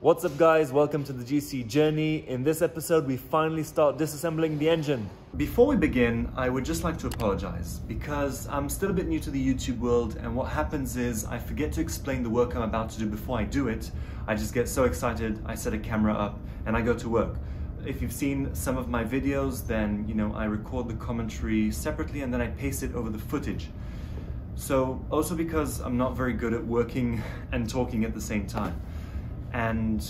What's up guys, welcome to the GC journey. In this episode we finally start disassembling the engine. Before we begin, I would just like to apologize because I'm still a bit new to the YouTube world, and what happens is I forget to explain the work I'm about to do before I do it. I just get so excited, I set a camera up and I go to work. If you've seen some of my videos, then I record the commentary separately and then I paste it over the footage. So also because I'm not very good at working and talking at the same time. And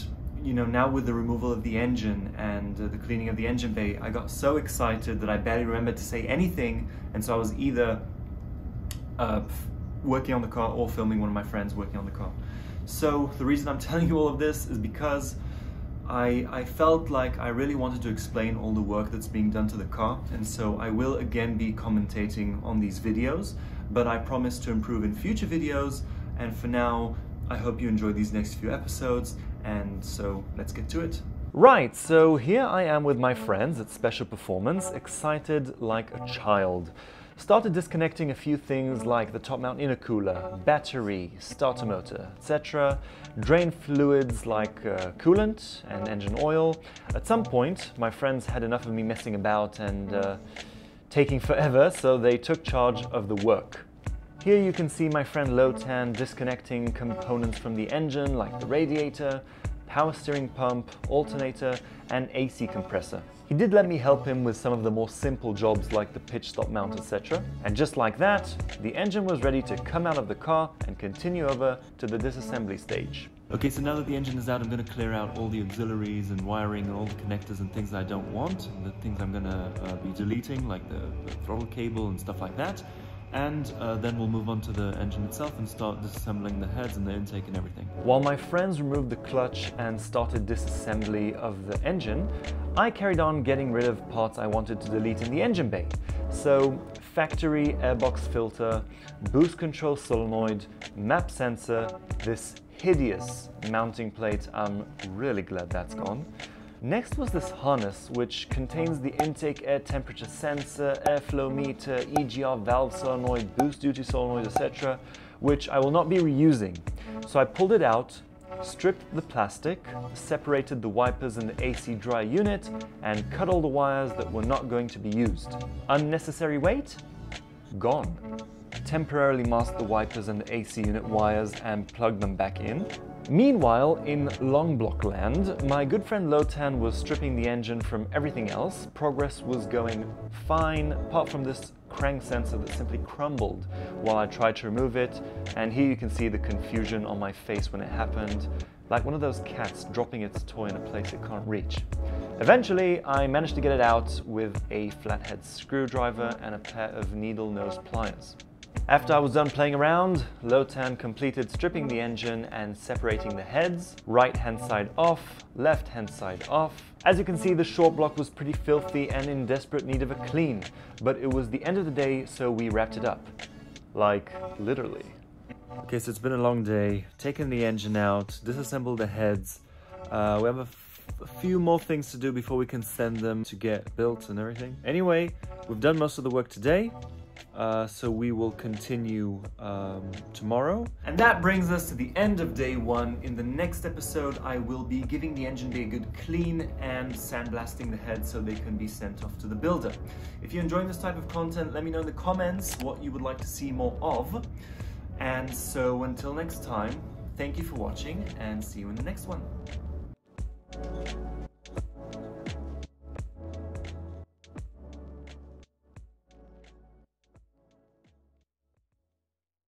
now with the removal of the engine and the cleaning of the engine bay, I got so excited that I barely remembered to say anything, and so I was either working on the car or filming one of my friends working on the car. So the reason I'm telling you all of this is because I felt like I really wanted to explain all the work that's being done to the car, and so I will again be commentating on these videos, but I promise to improve in future videos. And for now, I hope you enjoy these next few episodes, and so let's get to it. Right, so here I am with my friends at Special Performance, excited like a child. Started disconnecting a few things like the top mount intercooler, battery, starter motor, etc. Drain fluids like coolant and engine oil. At some point, my friends had enough of me messing about and taking forever, so they took charge of the work. Here you can see my friend Lotan disconnecting components from the engine like the radiator, power steering pump, alternator and AC compressor. He did let me help him with some of the more simple jobs like the pitch stop mount, etc. And just like that, the engine was ready to come out of the car and continue over to the disassembly stage. Okay, so now that the engine is out, I'm going to clear out all the auxiliaries and wiring and all the connectors and things that I don't want, and the things I'm going to be deleting like the throttle cable and stuff like that. And then we'll move on to the engine itself and start disassembling the heads and the intake and everything. While my friends removed the clutch and started disassembly of the engine, I carried on getting rid of parts I wanted to delete in the engine bay. So factory airbox filter, boost control solenoid, map sensor, this hideous mounting plate, I'm really glad that's gone. Next was this harness, which contains the intake air temperature sensor, airflow meter, EGR valve solenoid, boost duty solenoid, etc., which I will not be reusing. So I pulled it out, stripped the plastic, separated the wipers and the AC dry unit, and cut all the wires that were not going to be used. Unnecessary weight? Gone. Temporarily masked the wipers and the AC unit wires and plugged them back in. Meanwhile, in long block land, my good friend Lotan was stripping the engine from everything else. Progress was going fine, apart from this crank sensor that simply crumbled while I tried to remove it. And here you can see the confusion on my face when it happened, like one of those cats dropping its toy in a place it can't reach. Eventually, I managed to get it out with a flathead screwdriver and a pair of needle nose pliers. After I was done playing around, Lotan completed stripping the engine and separating the heads, right hand side off, left hand side off. As you can see, the short block was pretty filthy and in desperate need of a clean, but it was the end of the day, so we wrapped it up. Like, literally. Okay, so it's been a long day, taken the engine out, disassembled the heads. We have a few more things to do before we can send them to get built and everything. Anyway, we've done most of the work today. So we will continue tomorrow. And that brings us to the end of day one. In the next episode, I will be giving the engine bay a good clean and sandblasting the heads so they can be sent off to the builder. If you're enjoying this type of content, let me know in the comments what you would like to see more of. And so until next time, thank you for watching and see you in the next one.